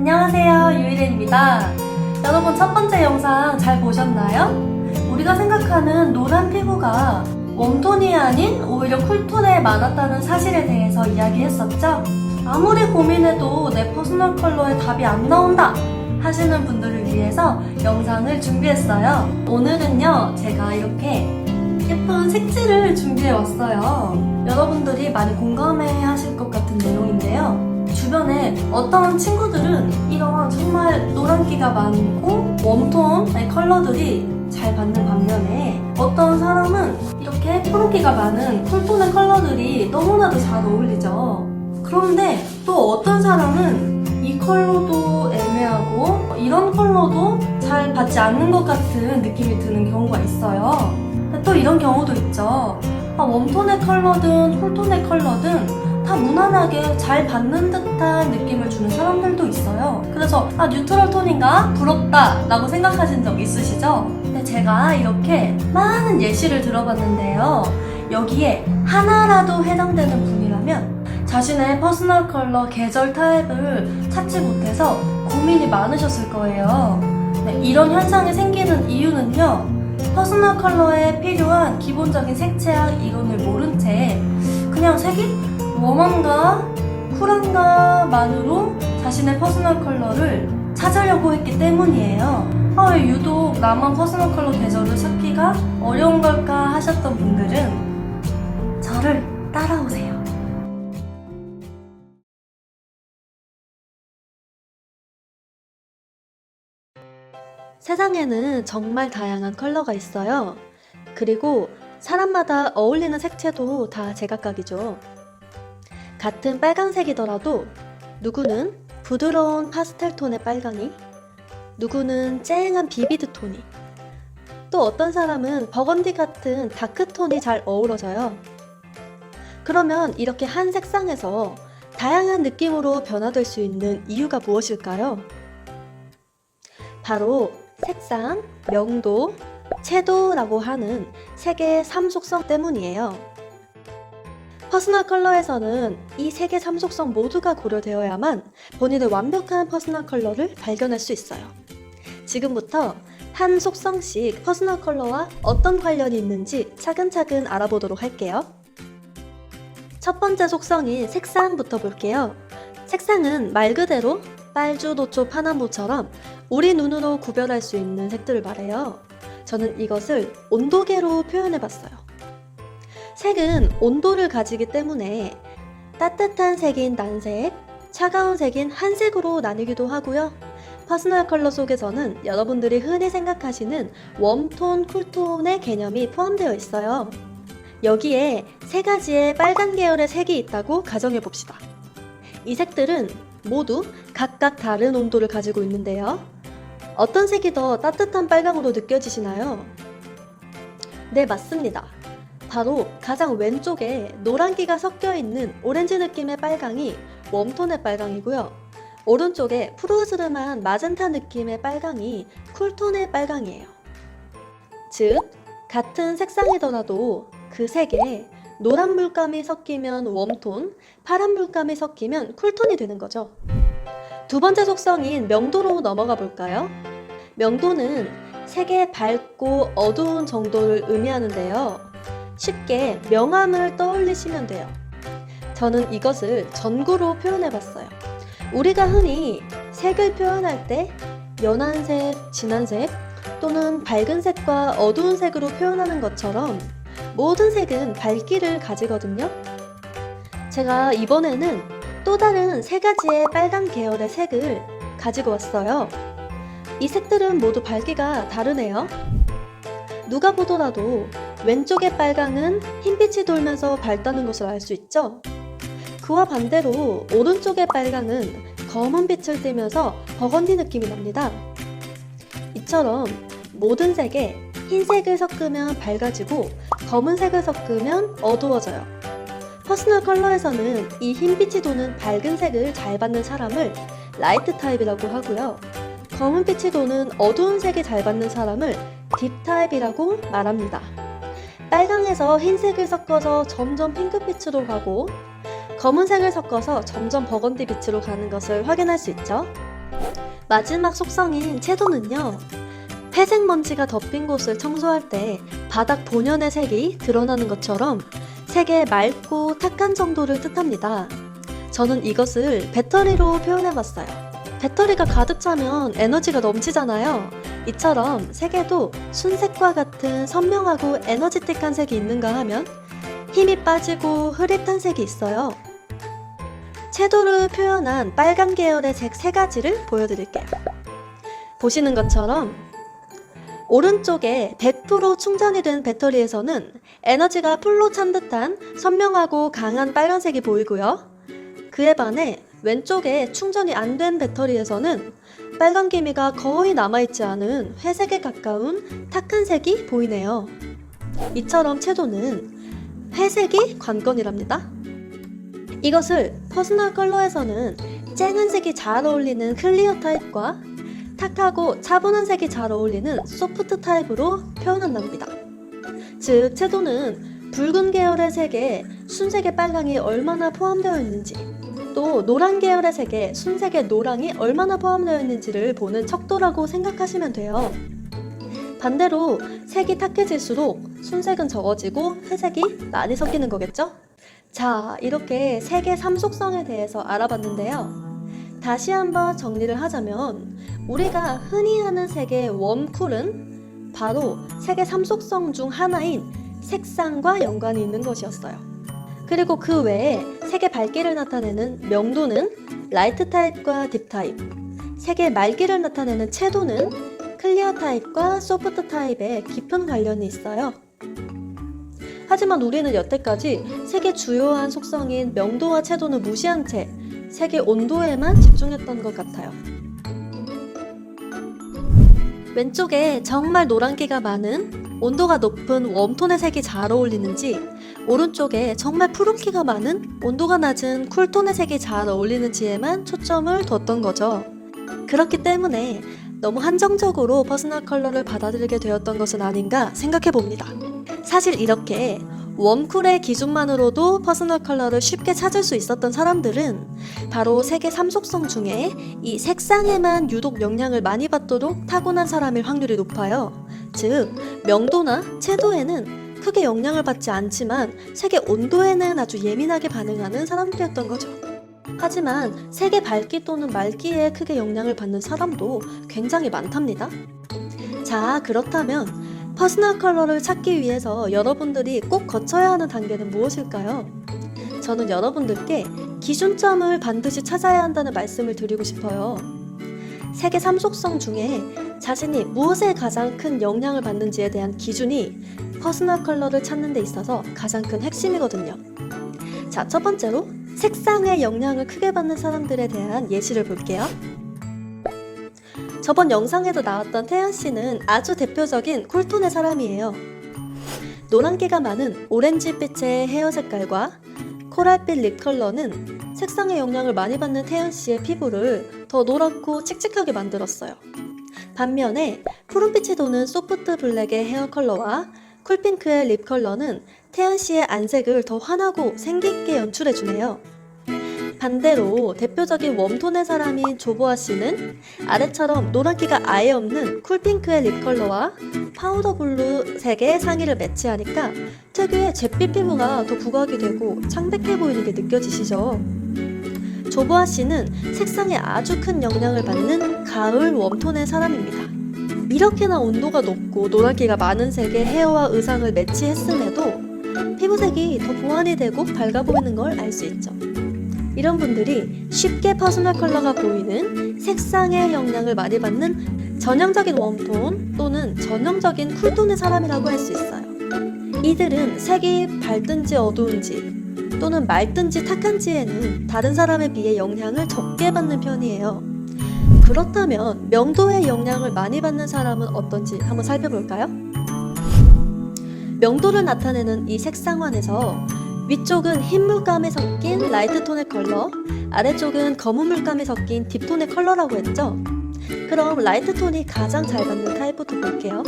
안녕하세요, 유일혜입니다. 여러분, 첫 번째 영상 잘 보셨나요? 우리가 생각하는 노란 피부가 웜톤이 아닌 오히려 쿨톤에 많았다는 사실에 대해서 이야기했었죠? 아무리 고민해도 내 퍼스널 컬러에 답이 안 나온다 하시는 분들을 위해서 영상을 준비했어요. 오늘은요, 제가 이렇게 예쁜 색지를 준비해왔어요. 여러분들이 많이 공감해 하실 것 같은 내용인데요. 주변에 어떤 친구들은 이런 정말 노란기가 많고 웜톤의 컬러들이 잘 받는 반면에 어떤 사람은 이렇게 푸른기가 많은 쿨톤의 컬러들이 너무나도 잘 어울리죠. 그런데 또 어떤 사람은 이 컬러도 애매하고 이런 컬러도 잘 받지 않는 것 같은 느낌이 드는 경우가 있어요. 또 이런 경우도 있죠. 웜톤의 컬러든 쿨톤의 컬러든 다 무난하게 잘 받는 듯한 느낌을 주는 사람들도 있어요. 그래서 뉴트럴 톤인가? 부럽다 라고 생각하신 적 있으시죠? 근데 제가 이렇게 많은 예시를 들어봤는데요. 여기에 하나라도 해당되는 분이라면 자신의 퍼스널 컬러 계절 타입을 찾지 못해서 고민이 많으셨을 거예요. 이런 현상이 생기는 이유는요. 퍼스널 컬러에 필요한 기본적인 색채와 이론을 모른 채 그냥 색이 웜한가 쿨한가만으로 자신의 퍼스널 컬러를 찾으려고 했기 때문이에요. 왜 유독 나만 퍼스널 컬러 계절을 찾기가 어려운 걸까 하셨던 분들은 저를 따라오세요. 세상에는 정말 다양한 컬러가 있어요. 그리고 사람마다 어울리는 색채도 다 제각각이죠. 같은 빨간색이더라도 누구는 부드러운 파스텔 톤의 빨강이, 누구는 쨍한 비비드 톤이, 또 어떤 사람은 버건디 같은 다크톤이 잘 어우러져요. 그러면 이렇게 한 색상에서 다양한 느낌으로 변화될 수 있는 이유가 무엇일까요? 바로 색상, 명도, 채도라고 하는 색의 3속성 때문이에요. 퍼스널 컬러에서는 이 색의 3속성 모두가 고려되어야만 본인의 완벽한 퍼스널 컬러를 발견할 수 있어요. 지금부터 한 속성씩 퍼스널 컬러와 어떤 관련이 있는지 차근차근 알아보도록 할게요. 첫 번째 속성인 색상부터 볼게요. 색상은 말 그대로 빨주, 노초, 파남보처럼 우리 눈으로 구별할 수 있는 색들을 말해요. 저는 이것을 온도계로 표현해봤어요. 색은 온도를 가지기 때문에 따뜻한 색인 난색, 차가운 색인 한색으로 나뉘기도 하고요. 퍼스널 컬러 속에서는 여러분들이 흔히 생각하시는 웜톤, 쿨톤의 개념이 포함되어 있어요. 여기에 세 가지의 빨간 계열의 색이 있다고 가정해봅시다. 이 색들은 모두 각각 다른 온도를 가지고 있는데요. 어떤 색이 더 따뜻한 빨강으로 느껴지시나요? 네, 맞습니다. 바로 가장 왼쪽에 노란기가 섞여있는 오렌지 느낌의 빨강이 웜톤의 빨강이고요. 오른쪽에 푸르스름한 마젠타 느낌의 빨강이 쿨톤의 빨강이에요. 즉, 같은 색상이더라도 그 색에 노란 물감이 섞이면 웜톤, 파란 물감이 섞이면 쿨톤이 되는 거죠. 두 번째 속성인 명도로 넘어가 볼까요? 명도는 색의 밝고 어두운 정도를 의미하는데요. 쉽게 명암을 떠올리시면 돼요. 저는 이것을 전구로 표현해봤어요. 우리가 흔히 색을 표현할 때 연한 색, 진한 색 또는 밝은 색과 어두운 색으로 표현하는 것처럼 모든 색은 밝기를 가지거든요. 제가 이번에는 또 다른 세 가지의 빨간 계열의 색을 가지고 왔어요. 이 색들은 모두 밝기가 다르네요. 누가 보더라도 왼쪽의 빨강은 흰빛이 돌면서 밝다는 것을 알 수 있죠? 그와 반대로 오른쪽의 빨강은 검은 빛을 띠면서 버건디 느낌이 납니다. 이처럼 모든 색에 흰색을 섞으면 밝아지고 검은색을 섞으면 어두워져요. 퍼스널 컬러에서는 이 흰빛이 도는 밝은 색을 잘 받는 사람을 라이트 타입이라고 하고요. 검은빛이 도는 어두운 색이 잘 받는 사람을 딥 타입이라고 말합니다. 빨강에서 흰색을 섞어서 점점 핑크빛으로 가고 검은색을 섞어서 점점 버건디 빛으로 가는 것을 확인할 수 있죠. 마지막 속성인 채도는요, 회색 먼지가 덮인 곳을 청소할 때 바닥 본연의 색이 드러나는 것처럼 색의 맑고 탁한 정도를 뜻합니다. 저는 이것을 배터리로 표현해봤어요. 배터리가 가득 차면 에너지가 넘치잖아요. 이처럼 색에도 순색과 같은 선명하고 에너지틱한 색이 있는가 하면 힘이 빠지고 흐릿한 색이 있어요. 채도를 표현한 빨간 계열의 색 3가지를 보여드릴게요. 보시는 것처럼 오른쪽에 100% 충전이 된 배터리에서는 에너지가 풀로 찬 듯한 선명하고 강한 빨간색이 보이고요. 그에 반해 왼쪽에 충전이 안 된 배터리에서는 빨간 기미가 거의 남아있지 않은 회색에 가까운 탁한 색이 보이네요. 이처럼 채도는 회색이 관건이랍니다. 이것을 퍼스널 컬러에서는 쨍한 색이 잘 어울리는 클리어 타입과 탁하고 차분한 색이 잘 어울리는 소프트 타입으로 표현한답니다. 즉, 채도는 붉은 계열의 색에 순색의 빨강이 얼마나 포함되어 있는지, 또 노란 계열의 색에 순색의 노랑이 얼마나 포함되어 있는지를 보는 척도라고 생각하시면 돼요. 반대로 색이 탁해질수록 순색은 적어지고 회색이 많이 섞이는 거겠죠? 자, 이렇게 색의 3속성에 대해서 알아봤는데요. 다시 한번 정리를 하자면 우리가 흔히 아는 색의 웜쿨은 바로 색의 3속성 중 하나인 색상과 연관이 있는 것이었어요. 그리고 그 외에 색의 밝기를 나타내는 명도는 라이트 타입과 딥 타입, 색의 맑기를 나타내는 채도는 클리어 타입과 소프트 타입에 깊은 관련이 있어요. 하지만 우리는 여태까지 색의 주요한 속성인 명도와 채도는 무시한 채 색의 온도에만 집중했던 것 같아요. 왼쪽에 정말 노란기가 많은 온도가 높은 웜톤의 색이 잘 어울리는지, 오른쪽에 정말 푸른기가 많은 온도가 낮은 쿨톤의 색이 잘 어울리는지에만 초점을 뒀던 거죠. 그렇기 때문에 너무 한정적으로 퍼스널 컬러를 받아들이게 되었던 것은 아닌가 생각해 봅니다. 사실 이렇게 웜쿨의 기준만으로도 퍼스널 컬러를 쉽게 찾을 수 있었던 사람들은 바로 색의 3속성 중에 이 색상에만 유독 영향을 많이 받도록 타고난 사람일 확률이 높아요. 즉, 명도나 채도에는 크게 영향을 받지 않지만 색의 온도에는 아주 예민하게 반응하는 사람들이었던 거죠. 하지만 색의 밝기 또는 맑기에 크게 영향을 받는 사람도 굉장히 많답니다. 자, 그렇다면 퍼스널 컬러를 찾기 위해서 여러분들이 꼭 거쳐야 하는 단계는 무엇일까요? 저는 여러분들께 기준점을 반드시 찾아야 한다는 말씀을 드리고 싶어요. 색의 3속성 중에 자신이 무엇에 가장 큰 영향을 받는지에 대한 기준이 퍼스널 컬러를 찾는 데 있어서 가장 큰 핵심이거든요. 자, 첫 번째로 색상에 영향을 크게 받는 사람들에 대한 예시를 볼게요. 저번 영상에도 나왔던 태연씨는 아주 대표적인 쿨톤의 사람이에요. 노란기가 많은 오렌지빛의 헤어 색깔과 코랄빛 립 컬러는 색상에 영향을 많이 받는 태연씨의 피부를 더 노랗고 칙칙하게 만들었어요. 반면에 푸른빛이 도는 소프트 블랙의 헤어 컬러와 쿨핑크의 립 컬러는 태연씨의 안색을 더 환하고 생기있게 연출해주네요. 반대로 대표적인 웜톤의 사람인 조보아씨는 아래처럼 노란기가 아예 없는 쿨핑크의 립 컬러와 파우더 블루 색의 상의를 매치하니까 특유의 잿빛 피부가 더 부각이 되고 창백해 보이는 게 느껴지시죠? 조보아씨는 색상에 아주 큰 영향을 받는 가을 웜톤의 사람입니다. 이렇게나 온도가 높고 노란기가 많은 색의 헤어와 의상을 매치했음에도 피부색이 더 보완이 되고 밝아 보이는 걸 알 수 있죠. 이런 분들이 쉽게 퍼스널 컬러가 보이는 색상에 영향을 많이 받는 전형적인 웜톤 또는 전형적인 쿨톤의 사람이라고 할 수 있어요. 이들은 색이 밝든지 어두운지 또는 맑든지 탁한지에는 다른 사람에 비해 영향을 적게 받는 편이에요. 그렇다면 명도에 영향을 많이 받는 사람은 어떤지 한번 살펴볼까요? 명도를 나타내는 이 색상환에서 위쪽은 흰 물감이 섞인 라이트 톤의 컬러, 아래쪽은 검은 물감이 섞인 딥톤의 컬러라고 했죠? 그럼 라이트 톤이 가장 잘 받는 타입부터 볼게요.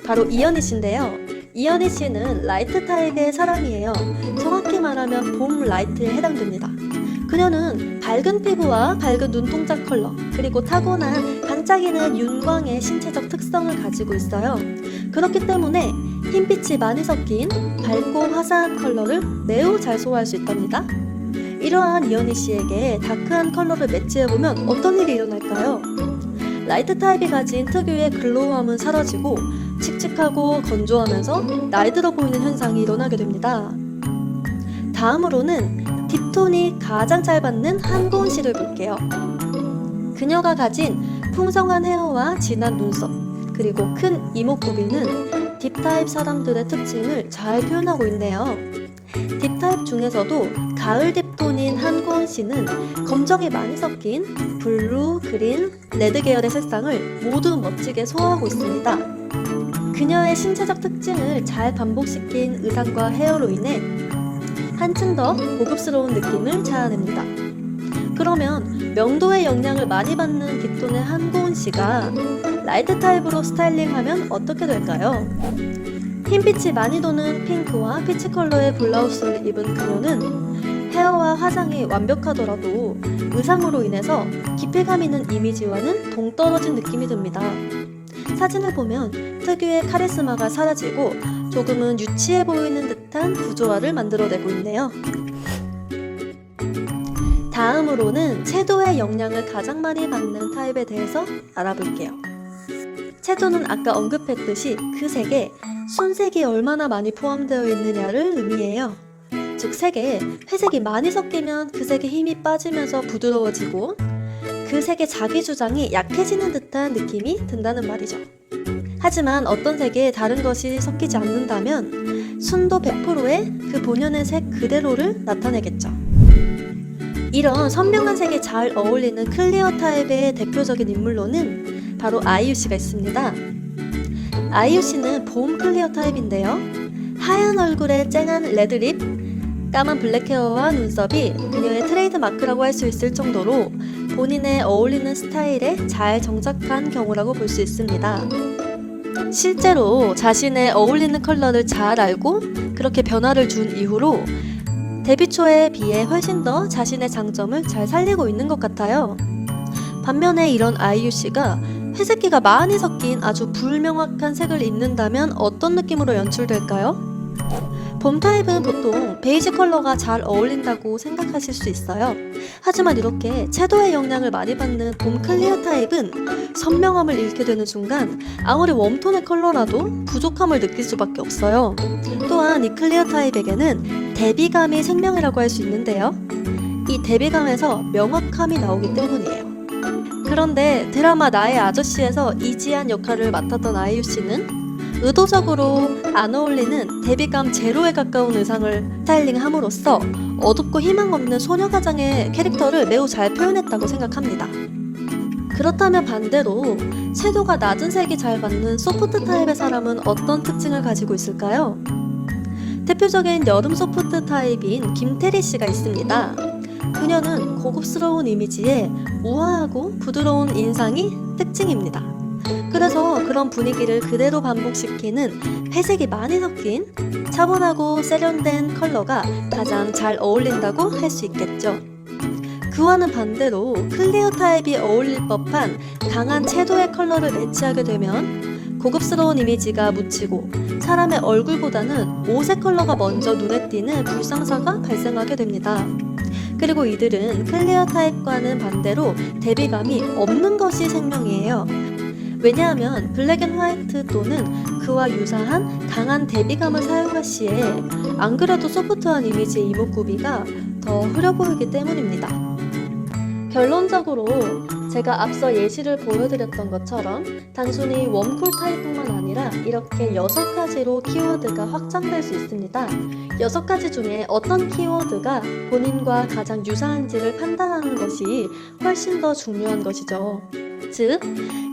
바로 이연희 씨인데요. 이연희 씨는 라이트 타입의 사람이에요. 정확히 말하면 봄 라이트에 해당됩니다. 그녀는 밝은 피부와 밝은 눈동자 컬러, 그리고 타고난 반짝이는 윤광의 신체적 특성을 가지고 있어요. 그렇기 때문에 흰빛이 많이 섞인 밝고 화사한 컬러를 매우 잘 소화할 수 있답니다. 이러한 이현희 씨에게 다크한 컬러를 매치해보면 어떤 일이 일어날까요? 라이트 타입이 가진 특유의 글로우함은 사라지고 칙칙하고 건조하면서 나이 들어 보이는 현상이 일어나게 됩니다. 다음으로는 딥톤이 가장 잘 받는 한고은 씨를 볼게요. 그녀가 가진 풍성한 헤어와 진한 눈썹, 그리고 큰 이목구비는 딥타입 사람들의 특징을 잘 표현하고 있네요. 딥타입 중에서도 가을 딥톤인 한고은 씨는 검정이 많이 섞인 블루, 그린, 레드 계열의 색상을 모두 멋지게 소화하고 있습니다. 그녀의 신체적 특징을 잘 반복시킨 의상과 헤어로 인해 한층 더 고급스러운 느낌을 자아냅니다. 그러면 명도의 영향을 많이 받는 딥톤의 한고은 씨가 라이트 타입으로 스타일링하면 어떻게 될까요? 흰빛이 많이 도는 핑크와 피치 컬러의 블라우스를 입은 그녀는 헤어와 화장이 완벽하더라도 의상으로 인해서 깊이감 있는 이미지와는 동떨어진 느낌이 듭니다. 사진을 보면 특유의 카리스마가 사라지고 조금은 유치해 보이는 듯한 구조화를 만들어내고 있네요. 다음으로는 채도의 영향을 가장 많이 받는 타입에 대해서 알아볼게요. 채도는 아까 언급했듯이 그 색에 순색이 얼마나 많이 포함되어 있느냐를 의미해요. 즉 색에 회색이 많이 섞이면 그 색의 힘이 빠지면서 부드러워지고 그 색의 자기 주장이 약해지는 듯한 느낌이 든다는 말이죠. 하지만 어떤 색에 다른 것이 섞이지 않는다면 순도 100%의 그 본연의 색 그대로를 나타내겠죠. 이런 선명한 색에 잘 어울리는 클리어 타입의 대표적인 인물로는 바로 아이유 씨가 있습니다. 아이유 씨는 봄 클리어 타입인데요. 하얀 얼굴에 쨍한 레드립, 까만 블랙 헤어와 눈썹이 그녀의 트레이드 마크라고 할 수 있을 정도로 본인의 어울리는 스타일에 잘 정착한 경우라고 볼 수 있습니다. 실제로 자신의 어울리는 컬러를 잘 알고 그렇게 변화를 준 이후로 데뷔 초에 비해 훨씬 더 자신의 장점을 잘 살리고 있는 것 같아요. 반면에 이런 아이유 씨가 회색기가 많이 섞인 아주 불명확한 색을 입는다면 어떤 느낌으로 연출될까요? 봄 타입은 보통 베이지 컬러가 잘 어울린다고 생각하실 수 있어요. 하지만 이렇게 채도의 영향을 많이 받는 봄 클리어 타입은 선명함을 잃게 되는 순간 아무리 웜톤의 컬러라도 부족함을 느낄 수밖에 없어요. 또한 이 클리어 타입에게는 대비감이 생명이라고 할 수 있는데요. 이 대비감에서 명확함이 나오기 때문이에요. 그런데 드라마 나의 아저씨에서 이지한 역할을 맡았던 아이유 씨는 의도적으로 안 어울리는 대비감 제로에 가까운 의상을 스타일링함으로써 어둡고 희망 없는 소녀가장의 캐릭터를 매우 잘 표현했다고 생각합니다. 그렇다면 반대로 채도가 낮은 색이 잘 맞는 소프트 타입의 사람은 어떤 특징을 가지고 있을까요? 대표적인 여름 소프트 타입인 김태리 씨가 있습니다. 그녀는 고급스러운 이미지에 우아하고 부드러운 인상이 특징입니다. 그래서 그런 분위기를 그대로 반복시키는 회색이 많이 섞인 차분하고 세련된 컬러가 가장 잘 어울린다고 할 수 있겠죠. 그와는 반대로 클리어 타입이 어울릴 법한 강한 채도의 컬러를 매치하게 되면 고급스러운 이미지가 묻히고 사람의 얼굴보다는 옷의 컬러가 먼저 눈에 띄는 불상사가 발생하게 됩니다. 그리고 이들은 클리어 타입과는 반대로 대비감이 없는 것이 생명이에요. 왜냐하면 블랙 앤 화이트 또는 그와 유사한 강한 대비감을 사용할 시에 안 그래도 소프트한 이미지의 이목구비가 더 흐려 보이기 때문입니다. 결론적으로 제가 앞서 예시를 보여드렸던 것처럼 단순히 웜쿨 타입뿐만 아니라 이렇게 6가지로 키워드가 확장될 수 있습니다. 6가지 중에 어떤 키워드가 본인과 가장 유사한지를 판단하는 것이 훨씬 더 중요한 것이죠. 즉,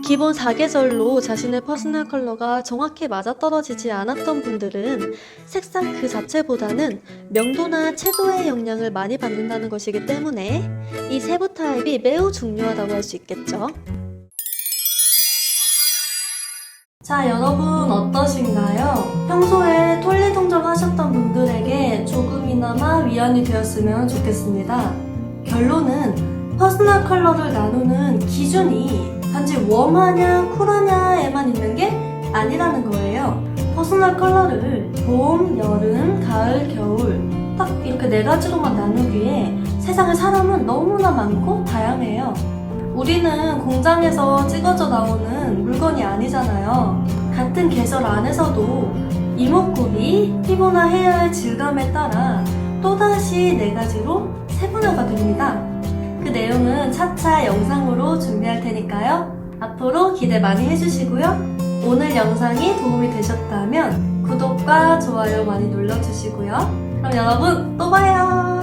기본 4계절로 자신의 퍼스널 컬러가 정확히 맞아떨어지지 않았던 분들은 색상 그 자체보다는 명도나 채도의 영향을 많이 받는다는 것이기 때문에 이 세부 타입이 매우 중요하다고 할 수 있겠죠. 자, 여러분 어떠신가요? 평소에 톨리동정 하셨던 분들에게 조금이나마 위안이 되었으면 좋겠습니다. 결론은 퍼스널 컬러를 나누는 기준이 단지 웜하냐 쿨하냐에만 있는 게 아니라는 거예요. 퍼스널 컬러를 봄, 여름, 가을, 겨울 딱 이렇게 네 가지로만 나누기에 세상에 사람은 너무나 많고 다양해요. 우리는 공장에서 찍어져 나오는 물건이 아니잖아요. 같은 계절 안에서도 이목구비, 피부나 헤어의 질감에 따라 또다시 네 가지로 세분화가 됩니다. 그 내용은 차차 영상으로 준비할 테니까요. 앞으로 기대 많이 해주시고요. 오늘 영상이 도움이 되셨다면 구독과 좋아요 많이 눌러주시고요. 그럼 여러분 또 봐요.